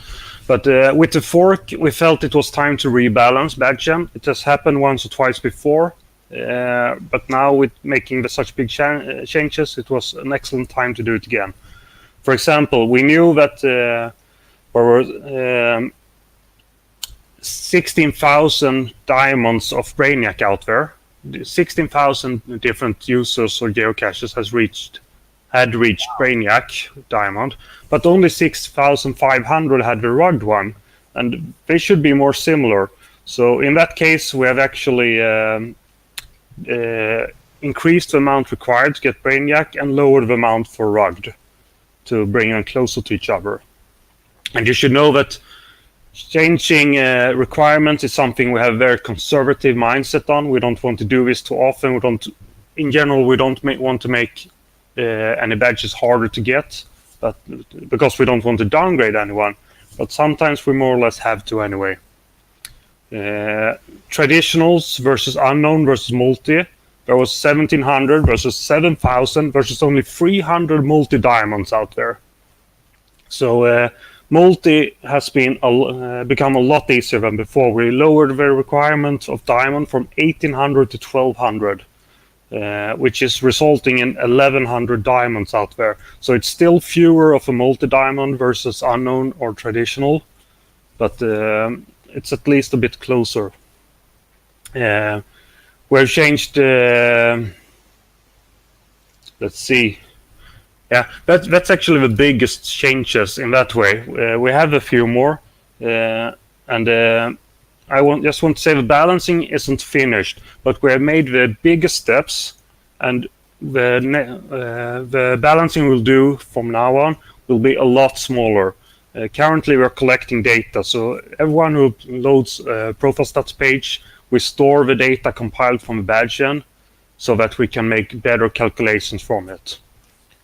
But with the fork, we felt it was time to rebalance badge gen. It has happened once or twice before. But now with making such big changes, it was an excellent time to do it again. For example, we knew that there were 16,000 diamonds of Brainiac out there. 16,000 different users or geocaches had reached Brainiac diamond, but only 6,500 had the rugged one, and they should be more similar. So in that case, we have actually increased the amount required to get Brainiac and lowered the amount for rugged to bring them closer to each other. And you should know that changing requirements is something we have a very conservative mindset on. We don't want to do this too often. In general, we don't want to make any badges harder to get, but because we don't want to downgrade anyone. But sometimes we more or less have to anyway. Traditionals versus unknown versus multi. There was 1,700 versus 7,000 versus only 300 multi diamonds out there. So multi has been become a lot easier than before. We lowered the requirement of diamond from 1,800 to 1,200, which is resulting in 1,100 diamonds out there. So it's still fewer of a multi diamond versus unknown or traditional, but it's at least a bit closer. We've changed. Let's see. Yeah, that's actually the biggest changes in that way. We have a few more, and I just want to say the balancing isn't finished, but we have made the biggest steps, and the balancing we'll do from now on will be a lot smaller. Currently, we're collecting data, so everyone who loads a profile stats page, we store the data compiled from the badge gen, so that we can make better calculations from it.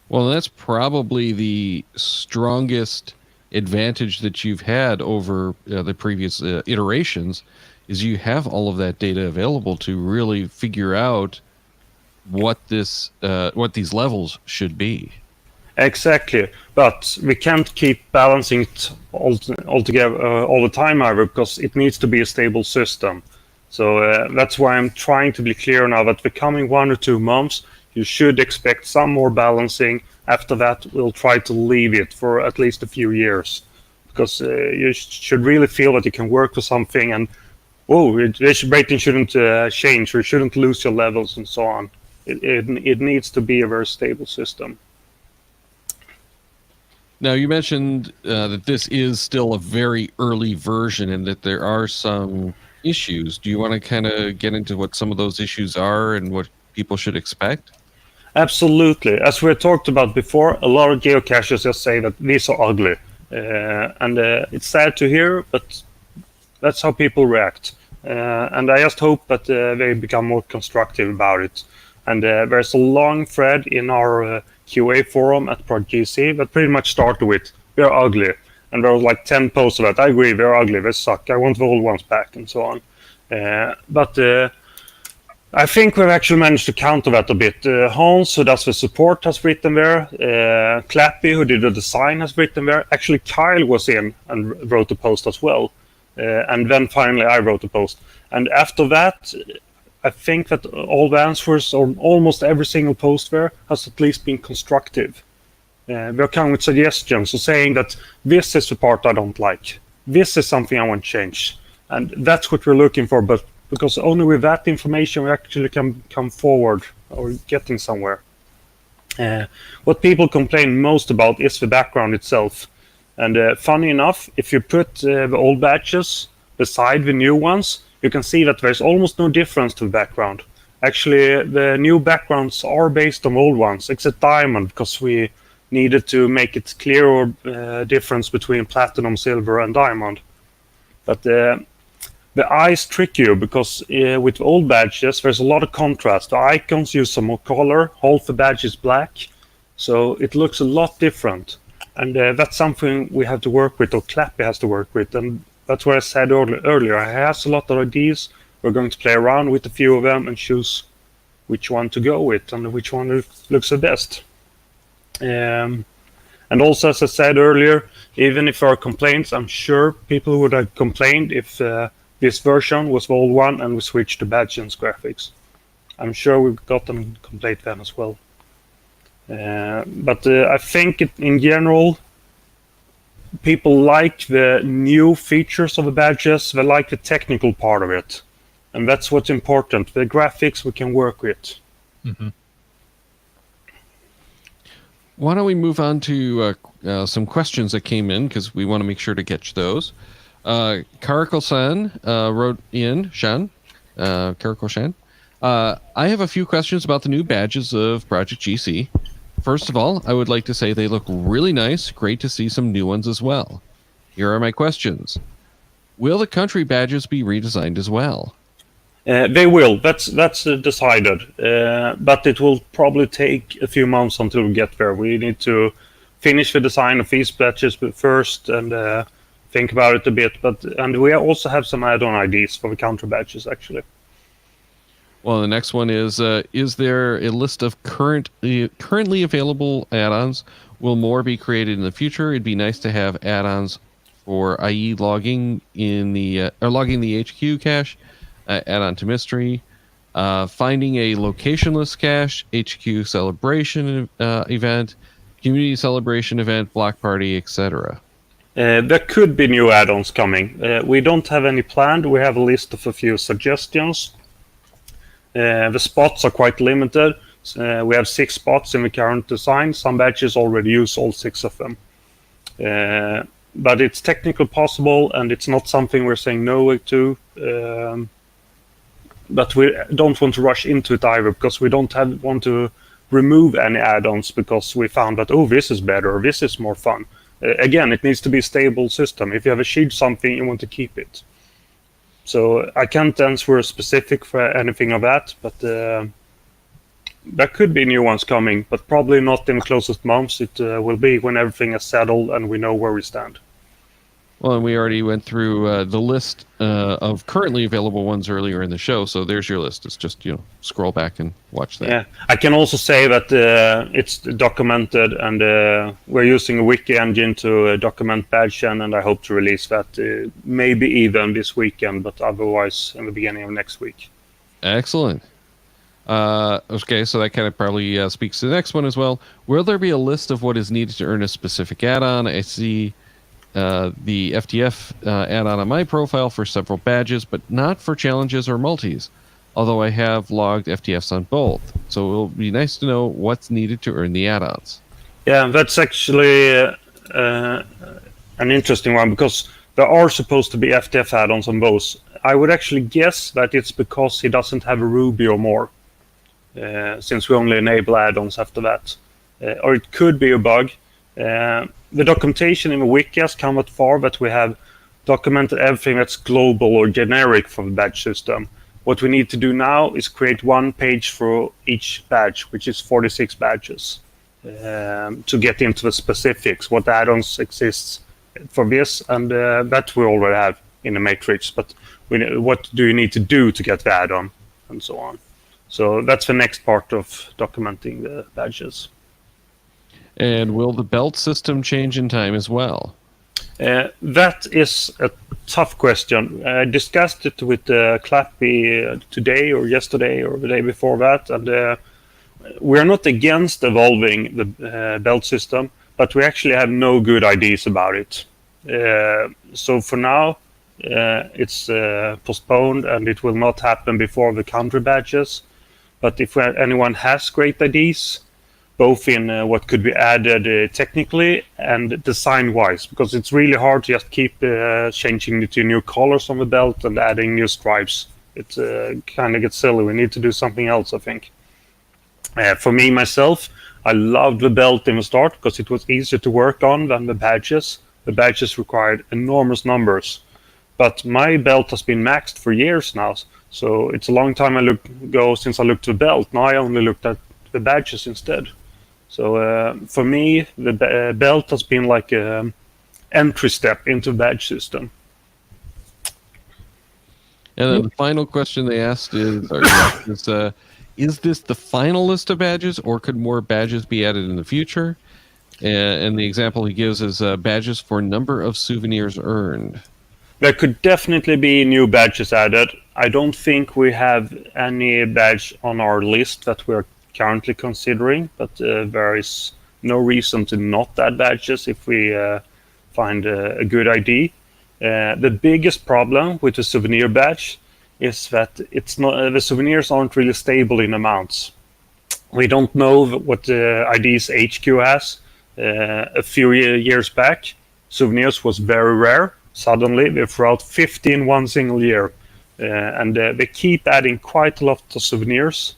Well, that's probably the strongest advantage that you've had over the previous iterations, is you have all of that data available to really figure out what these levels should be. Exactly, but we can't keep balancing it altogether all the time either, because it needs to be a stable system. So that's why I'm trying to be clear now that the coming 1 or 2 months, you should expect some more balancing. After that, we'll try to leave it for at least a few years, because you should really feel that you can work with something and, rating shouldn't change, or you shouldn't lose your levels and so on. It needs to be a very stable system. Now, you mentioned that this is still a very early version and that there are some issues. Do you want to kind of get into what some of those issues are and what people should expect? Absolutely. As we talked about before, a lot of geocachers just say that these are ugly. And it's sad to hear, but that's how people react. And I just hope that they become more constructive about it. And there's a long thread in our QA forum at ProjectGC that pretty much started with, they're ugly. And there was like 10 posts of that. I agree, they're ugly, they suck. I want the old ones back, and so on. But I think we've actually managed to counter that a bit. Hans, who does the support, has written there. Clappy, who did the design, has written there. Actually, Kyle was in and wrote a post as well. And then finally I wrote a post. And after that, I think that all the answers, or almost every single post there, has at least been constructive. They're coming with suggestions, so saying that this is the part I don't like. This is something I want to change. And that's what we're looking for, but because only with that information we actually can come forward or getting somewhere. What people complain most about is the background itself. And funny enough, if you put the old badges beside the new ones, you can see that there's almost no difference to the background. Actually, the new backgrounds are based on old ones, except Diamond, because we needed to make it clearer difference between Platinum, Silver, and Diamond. But the eyes trick you, because with old badges there's a lot of contrast. The icons use some more color, half the badge is black, so it looks a lot different. And that's something we have to work with, or Clappy has to work with, and that's what I said earlier. He has a lot of ideas. We're going to play around with a few of them and choose which one to go with and which one looks the best. And also, as I said earlier, even if there are complaints, I'm sure people would have complained if this version was the old one and we switched to Badgeon's graphics. I'm sure we've gotten complaint then as well. But I think in general, people like the new features of the badges. They like the technical part of it, and that's what's important. The graphics we can work with. Mm-hmm. Why don't we move on to some questions that came in, because we want to make sure to catch those. Karako-san wrote in, Karako-shan. I have a few questions about the new badges of Project GC. First of all, I would like to say they look really nice. Great to see some new ones as well. Here are my questions. Will the country badges be redesigned as well? They will. That's decided. But it will probably take a few months until we get there. We need to finish the design of these badges first and think about it a bit. And we also have some add-on ideas for the country badges, actually. Well, the next one is there a list of currently available add-ons? Will more be created in the future? It'd be nice to have add-ons for, i.e., logging the HQ cache, add-on to mystery, finding a locationless cache, HQ celebration event, community celebration event, block party, etc. There could be new add-ons coming. We don't have any planned. We have a list of a few suggestions. The spots are quite limited. We have 6 spots in the current design. Some badges already use all 6 of them. But it's technically possible, and it's not something we're saying no to. But we don't want to rush into it either, because we don't want to remove any add-ons because we found that, oh, this is better, or this is more fun. Again, it needs to be a stable system. If you have achieved something, you want to keep it. So I can't answer specific for anything of that, but there could be new ones coming, but probably not in the closest months. It will be when everything is settled and we know where we stand. Well, and we already went through the list of currently available ones earlier in the show, so there's your list. It's just, scroll back and watch that. Yeah, I can also say that it's documented, and we're using a wiki engine to document Badgen, and I hope to release that maybe even this weekend, but otherwise in the beginning of next week. Excellent. Okay, so that kind of probably speaks to the next one as well. Will there be a list of what is needed to earn a specific add-on? I see the FTF add-on on my profile for several badges, but not for challenges or multis, although I have logged FTFs on both. So it will be nice to know what's needed to earn the add-ons. Yeah, that's actually an interesting one, because there are supposed to be FTF add-ons on both. I would actually guess that it's because he doesn't have a Ruby or more, since we only enable add-ons after that. Or it could be a bug. The documentation in the wiki has come that far that we have documented everything that's global or generic for the badge system. What we need to do now is create one page for each badge, which is 46 badges, to get into the specifics, what add-ons exist for this, and that we already have in the matrix. But what do you need to do to get the add-on, and so on. So that's the next part of documenting the badges. And will the belt system change in time as well? That is a tough question. I discussed it with Clappy today or yesterday or the day before that, and we are not against evolving the belt system, but we actually have no good ideas about it. So for now, it's postponed, and it will not happen before the country badges. But if anyone has great ideas, both in what could be added technically and design-wise, because it's really hard to just keep changing it to new colors on the belt and adding new stripes. It kind of gets silly. We need to do something else, I think. For me, myself, I loved the belt in the start because it was easier to work on than the badges. The badges required enormous numbers. But my belt has been maxed for years now, so it's a long time ago since I looked at the belt. Now I only looked at the badges instead. So for me, the belt has been like an entry step into the badge system. And then the final question they asked is this the final list of badges, or could more badges be added in the future? And the example he gives is badges for number of souvenirs earned. There could definitely be new badges added. I don't think we have any badge on our list that we're currently considering, but there is no reason to not add badges if we find a good idea. The biggest problem with the souvenir badge is that it's not the souvenirs aren't really stable in amounts. We don't know what the ID's HQ has. A few years back, souvenirs was very rare. Suddenly, they threw out 50 in one single year, and they keep adding quite a lot of souvenirs,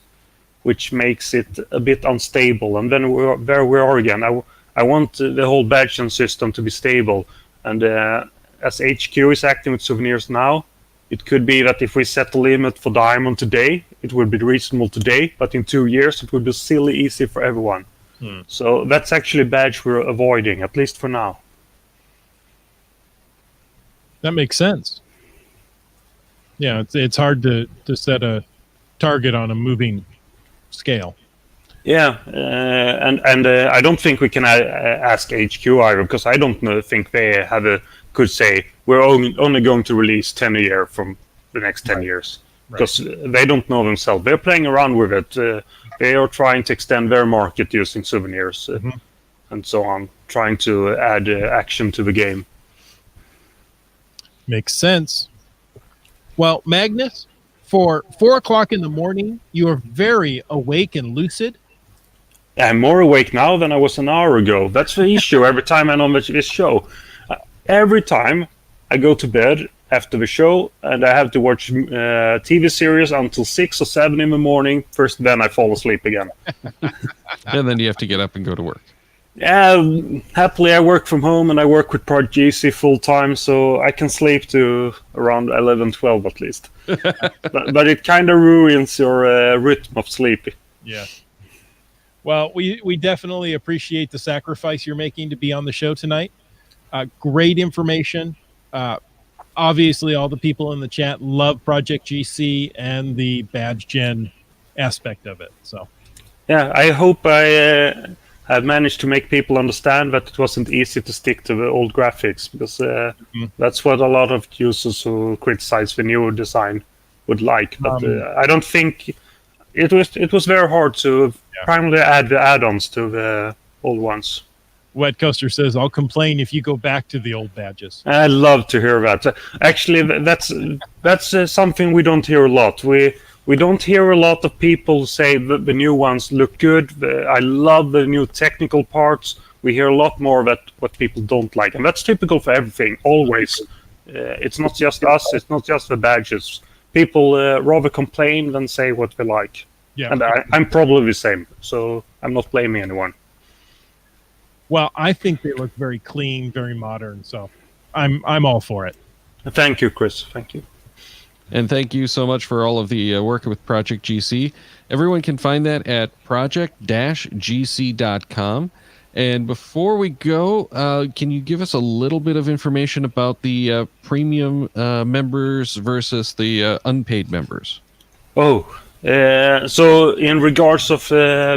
which makes it a bit unstable. And then there we are again. I want the whole badge system to be stable, and as HQ is acting with souvenirs now, it could be that if we set a limit for diamond today, it would be reasonable today, but in 2 years it would be silly easy for everyone. So that's actually a badge we're avoiding, at least for now. That makes sense. Yeah, it's hard to set a target on a moving scale. Yeah, and I don't think we can ask HQ either, because I don't think they could say we're only going to release 10 a year from the next 10 years, because they don't know themselves. They're playing around with it. They are trying to extend their market using souvenirs and so on, trying to add action to the game. Makes sense. Well, Magnus, for 4 o'clock in the morning, you are very awake and lucid. I'm more awake now than I was an hour ago. That's the issue every time I'm on this show. Every time I go to bed after the show and I have to watch TV series until 6 or 7 in the morning, first then I fall asleep again. And then you have to get up and go to work. Yeah, happily I work from home and I work with Project GC full time, so I can sleep to around 11, 12 at least. but it kind of ruins your rhythm of sleep. Yeah. Well, we definitely appreciate the sacrifice you're making to be on the show tonight. Great information. Obviously, all the people in the chat love Project GC and the badge gen aspect of it. So, yeah, I hope I have managed to make people understand that it wasn't easy to stick to the old graphics, because that's what a lot of users who criticize the new design would like. But I don't think it was very hard to primarily add the add-ons to the old ones. Wet Coaster says, I'll complain if you go back to the old badges. I love to hear that. Actually, that's something we don't hear a lot. We don't hear a lot of people say that the new ones look good. I love the new technical parts. We hear a lot more of what people don't like. And that's typical for everything, always. It's not just us. It's not just the badges. People rather complain than say what they like. Yeah. And I'm probably the same, so I'm not blaming anyone. Well, I think they look very clean, very modern, so I'm all for it. Thank you, Chris. Thank you. And thank you so much for all of the work with Project GC. Everyone can find that at project-gc.com. And before we go, can you give us a little bit of information about the premium members versus the unpaid members? Oh, So in regards of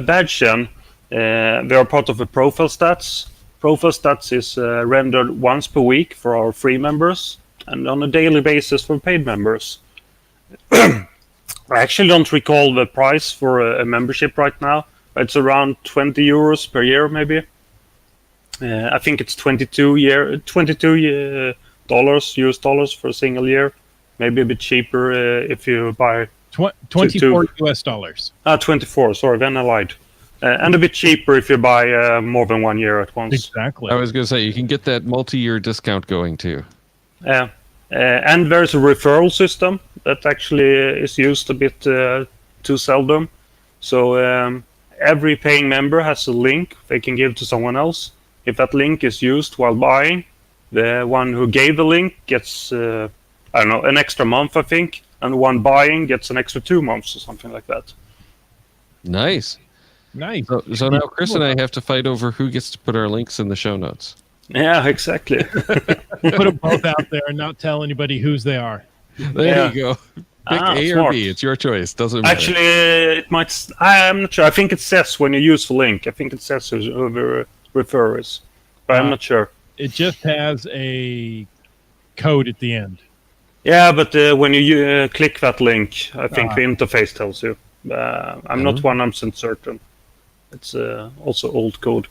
badge gen, they are part of the profile stats. Profile stats is rendered once per week for our free members and on a daily basis for paid members. I actually don't recall the price for a membership right now. It's around 20 euros per year, maybe. I think it's 22 dollars US dollars for a single year. Maybe a bit cheaper if you buy 24 US dollars. 24. Sorry, then I lied. And a bit cheaper if you buy more than 1 year at once. Exactly. I was going to say, you can get that multi-year discount going too. And there's a referral system that actually is used a bit too seldom. So every paying member has a link they can give to someone else. If that link is used while buying, the one who gave the link gets, I don't know, an extra month, I think. And the one buying gets an extra 2 months or something like that. Nice. Nice. So now Chris and I have to fight over who gets to put our links in the show notes. Yeah, exactly. We'll put them both out there and not tell anybody whose they are. There you go. Pick A or smart. B. It's your choice. Doesn't matter. Actually, it might. I'm not sure. I think it says when you use the link. I think it says who the referrer is, but I'm not sure. It just has a code at the end. Yeah, but when you click that link, I think the interface tells you. I'm not 100% certain. It's also old code.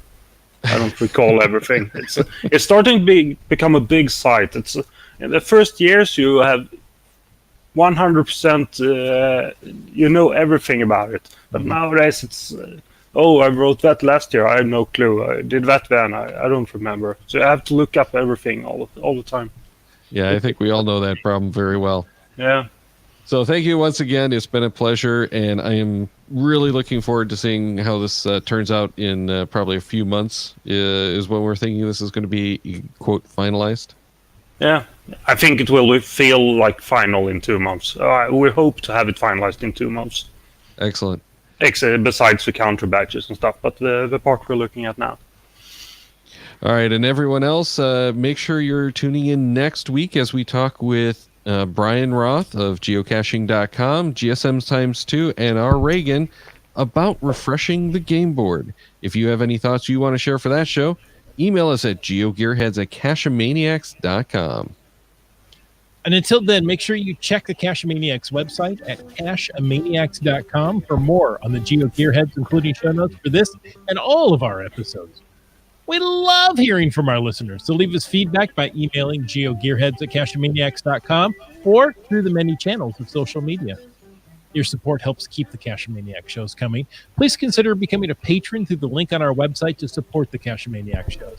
I don't recall everything. It's starting to become a big site. It's in the first years you have 100%. You know everything about it, but nowadays it's. I wrote that last year. I had no clue. I did that then. I don't remember. So I have to look up everything all the time. Yeah, I think we all know that problem very well. Yeah. So thank you once again. It's been a pleasure, and I am really looking forward to seeing how this turns out in probably a few months, is when we're thinking this is going to be, quote, finalized. Yeah, I think it will feel like final in 2 months. We hope to have it finalized in 2 months. Excellent. Besides the counter badges and stuff, but the part we're looking at now. All right, and everyone else, make sure you're tuning in next week as we talk with Brian Roth of geocaching.com, GSM times 2, and R. Reagan about refreshing the game board. If you have any thoughts you want to share for that show, email us at geogearheads@cacheamaniacs.com. And until then, make sure you check the Cacheamaniacs website at cacheamaniacs.com for more on the Geo Gearheads, including show notes for this and all of our episodes. We love hearing from our listeners, so leave us feedback by emailing geogearheads@cacheamaniacs.com or through the many channels of social media. Your support helps keep the Cacheamaniac shows coming. Please consider becoming a patron through the link on our website to support the Cacheamaniac shows.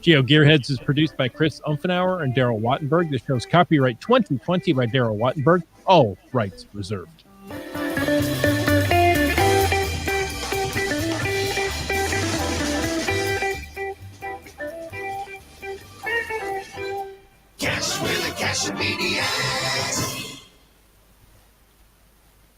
Geo Gearheads is produced by Chris Umfenauer and Daryl Wattenberg. The show's copyright 2020 by Daryl Wattenberg. All rights reserved. Cash with the Cacheamaniacs.